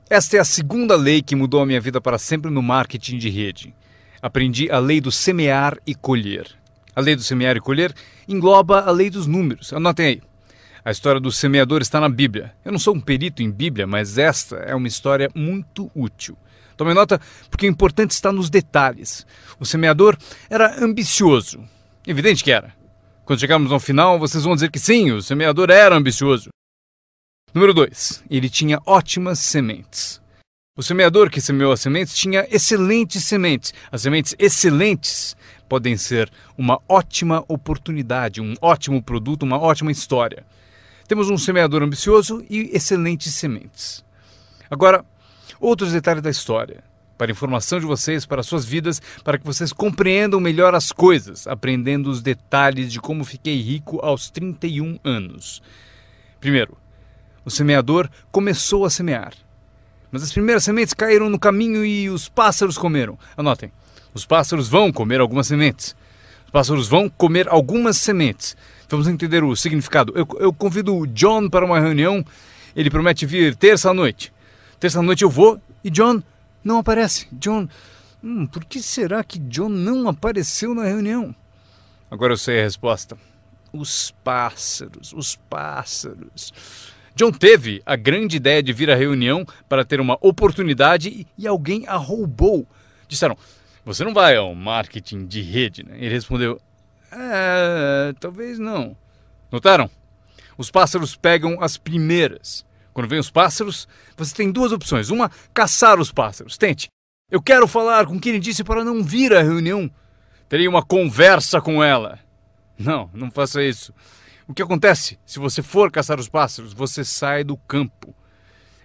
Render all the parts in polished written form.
Esta é a segunda lei que mudou a minha vida para sempre no marketing de rede. Aprendi a lei do semear e colher. A lei do semear e colher engloba a lei dos números. Anotem aí. A história do semeador está na Bíblia. Eu não sou um perito em Bíblia, mas esta é uma história muito útil. Tome nota, porque o importante está nos detalhes. O semeador era ambicioso. Evidente que era. Quando chegarmos ao final, vocês vão dizer que sim, o semeador era ambicioso. Número 2. Ele tinha ótimas sementes. O semeador que semeou as sementes tinha excelentes sementes. As sementes excelentes podem ser uma ótima oportunidade, um ótimo produto, uma ótima história. Temos um semeador ambicioso e excelentes sementes. Agora, outros detalhes da história, para informação de vocês, para suas vidas, para que vocês compreendam melhor as coisas, aprendendo os detalhes de como fiquei rico aos 31 anos. Primeiro, o semeador começou a semear. Mas as primeiras sementes caíram no caminho e os pássaros comeram. Anotem, os pássaros vão comer algumas sementes. Os pássaros vão comer algumas sementes. Vamos entender o significado. Eu convido o John para uma reunião. Ele promete vir terça-noite. Terça-noite eu vou e John não aparece. John, por que será que John não apareceu na reunião? Agora eu sei a resposta. Os pássaros. John teve a grande ideia de vir à reunião para ter uma oportunidade e alguém a roubou. Disseram, você não vai ao marketing de rede, né? Ele respondeu, talvez não. Notaram? Os pássaros pegam as primeiras. Quando vem os pássaros, você tem duas opções. Uma, caçar os pássaros. Tente. Eu quero falar com quem ele disse para não vir à reunião. Terei uma conversa com ela. Não faça isso. O que acontece? Se você for caçar os pássaros, você sai do campo.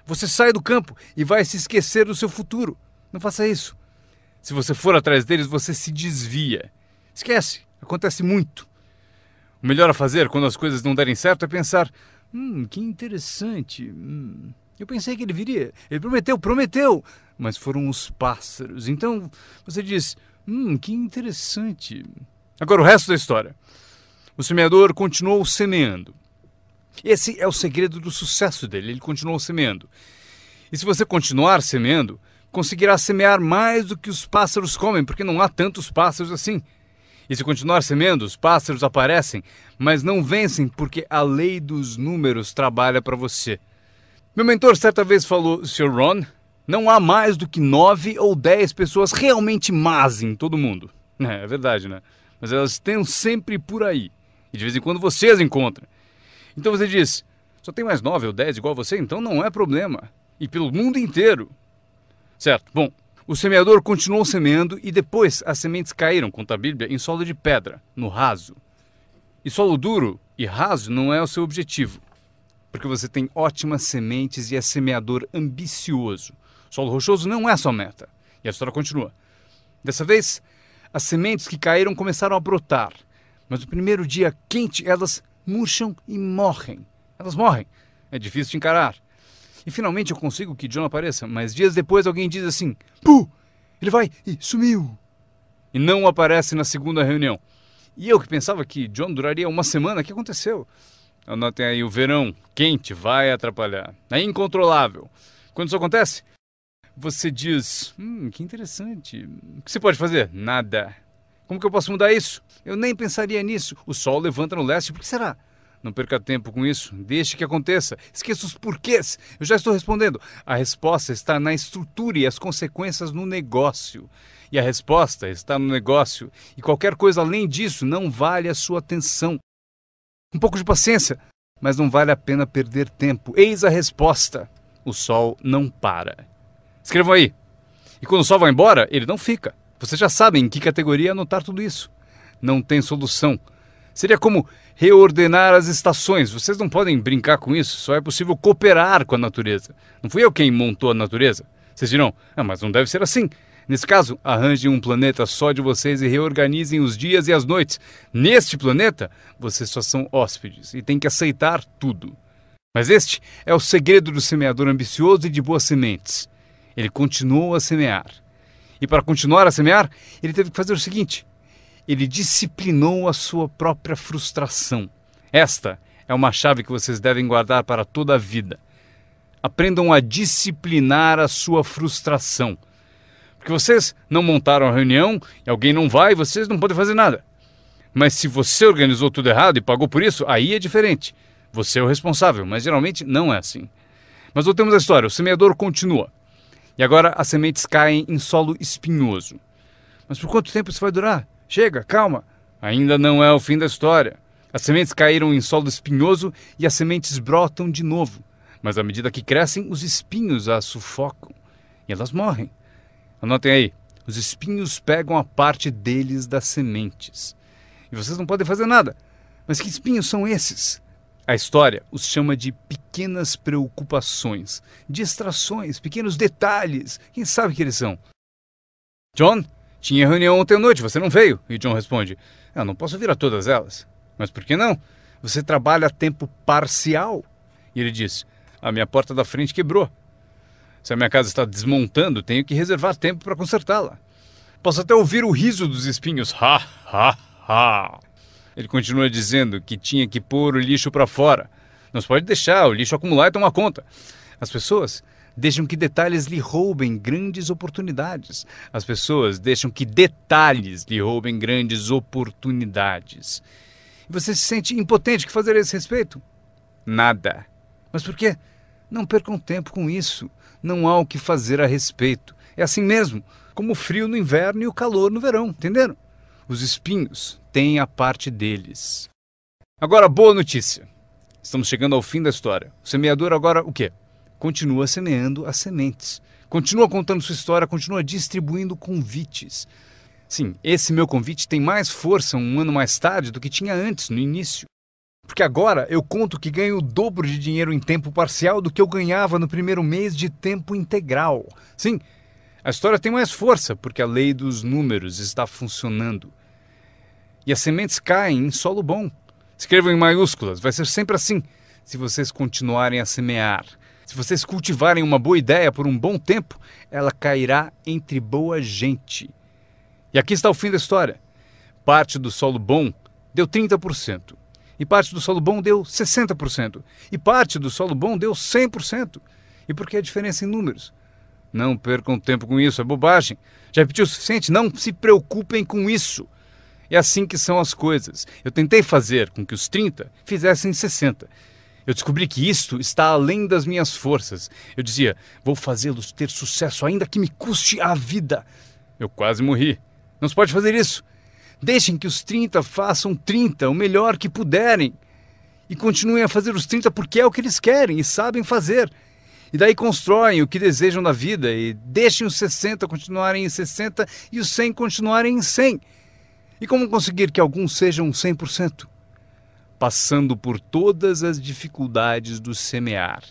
Você sai do campo e vai se esquecer do seu futuro. Não faça isso. Se você for atrás deles, você se desvia. Esquece. Acontece muito. O melhor a fazer quando as coisas não derem certo é pensar, que interessante. Eu pensei que ele viria. Ele prometeu. Mas foram os pássaros. Então você diz, que interessante. Agora o resto da história. O semeador continuou semeando. Esse é o segredo do sucesso dele. Ele continuou semeando. E se você continuar semeando, conseguirá semear mais do que os pássaros comem, porque não há tantos pássaros assim. E se continuar semeando, os pássaros aparecem, mas não vencem porque a lei dos números trabalha para você. Meu mentor certa vez falou, Sr. Ron, não há mais do que 9 ou 10 pessoas realmente más em todo mundo. É verdade, né? Mas elas estão sempre por aí. E de vez em quando você as encontra. Então você diz, só tem mais 9 ou 10 igual você, então não é problema. E pelo mundo inteiro. Certo, bom, o semeador continuou semeando e depois as sementes caíram, conta a Bíblia, em solo de pedra, no raso. E solo duro e raso não é o seu objetivo. Porque você tem ótimas sementes e é semeador ambicioso. Solo rochoso não é sua meta. E a história continua. Dessa vez, as sementes que caíram começaram a brotar. Mas no primeiro dia quente, elas murcham e morrem. Elas morrem. É difícil de encarar. E finalmente eu consigo que John apareça, mas dias depois alguém diz assim, ele vai e sumiu. E não aparece na segunda reunião. E eu que pensava que John duraria uma semana, o que aconteceu? Anotem aí, o verão quente vai atrapalhar. É incontrolável. Quando isso acontece, você diz, que interessante. O que você pode fazer? Nada. Como que eu posso mudar isso? Eu nem pensaria nisso. O sol levanta no leste, por que será? Não perca tempo com isso. Deixe que aconteça. Esqueça os porquês. Eu já estou respondendo. A resposta está na estrutura e as consequências no negócio. E a resposta está no negócio. E qualquer coisa além disso não vale a sua atenção. Um pouco de paciência, mas não vale a pena perder tempo. Eis a resposta. O sol não para. Escrevam aí. E quando o sol vai embora, ele não fica. Vocês já sabem em que categoria anotar tudo isso. Não tem solução. Seria como reordenar as estações. Vocês não podem brincar com isso. Só é possível cooperar com a natureza. Não fui eu quem montou a natureza. Vocês dirão, mas não deve ser assim. Nesse caso, arranjem um planeta só de vocês e reorganizem os dias e as noites. Neste planeta, vocês só são hóspedes e têm que aceitar tudo. Mas este é o segredo do semeador ambicioso e de boas sementes. Ele continuou a semear. E para continuar a semear, ele teve que fazer o seguinte. Ele disciplinou a sua própria frustração. Esta é uma chave que vocês devem guardar para toda a vida. Aprendam a disciplinar a sua frustração. Porque vocês não montaram a reunião e alguém não vai, vocês não podem fazer nada. Mas se você organizou tudo errado e pagou por isso, aí é diferente. Você é o responsável, mas geralmente não é assim. Mas voltemos à história. O semeador continua. E agora as sementes caem em solo espinhoso. Mas por quanto tempo isso vai durar? Chega, calma. Ainda não é o fim da história. As sementes caíram em solo espinhoso e as sementes brotam de novo. Mas à medida que crescem, os espinhos as sufocam. E elas morrem. Anotem aí. Os espinhos pegam a parte deles das sementes. E vocês não podem fazer nada. Mas que espinhos são esses? A história os chama de pequenas preocupações, distrações, pequenos detalhes. Quem sabe que eles são? John, tinha reunião ontem à noite, você não veio? E John responde, eu não posso vir a todas elas. Mas por que não? Você trabalha a tempo parcial. E ele diz, a minha porta da frente quebrou. Se a minha casa está desmontando, tenho que reservar tempo para consertá-la. Posso até ouvir o riso dos espinhos. Ha, ha, ha. Ele continua dizendo que tinha que pôr o lixo para fora. Não se pode deixar o lixo acumular e tomar conta. As pessoas deixam que detalhes lhe roubem grandes oportunidades. As pessoas deixam que detalhes lhe roubem grandes oportunidades. E você se sente impotente. O que fazer a esse respeito? Nada. Mas por quê? Não percam tempo com isso. Não há o que fazer a respeito. É assim mesmo, como o frio no inverno e o calor no verão, entenderam? Os espinhos têm a parte deles. Agora, boa notícia. Estamos chegando ao fim da história. O semeador agora o quê? Continua semeando as sementes. Continua contando sua história, continua distribuindo convites. Sim, esse meu convite tem mais força um ano mais tarde do que tinha antes, no início. Porque agora eu conto que ganho o dobro de dinheiro em tempo parcial do que eu ganhava no primeiro mês de tempo integral. Sim, a história tem mais força porque a lei dos números está funcionando. E as sementes caem em solo bom. Escrevam em maiúsculas, vai ser sempre assim. Se vocês continuarem a semear, se vocês cultivarem uma boa ideia por um bom tempo, ela cairá entre boa gente. E aqui está o fim da história. Parte do solo bom deu 30%. E parte do solo bom deu 60%. E parte do solo bom deu 100%. E por que a diferença em números? Não percam tempo com isso, é bobagem. Já repetiu o suficiente? Não se preocupem com isso. É assim que são as coisas. Eu tentei fazer com que os 30 fizessem 60. Eu descobri que isto está além das minhas forças. Eu dizia, vou fazê-los ter sucesso ainda que me custe a vida. Eu quase morri. Não se pode fazer isso. Deixem que os 30 façam 30, o melhor que puderem. E continuem a fazer os 30 porque é o que eles querem e sabem fazer. E daí constroem o que desejam da vida e deixem os 60 continuarem em 60 e os 100 continuarem em 100. E como conseguir que alguns sejam 100%? Passando por todas as dificuldades do semear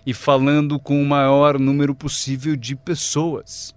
e falando com o maior número possível de pessoas.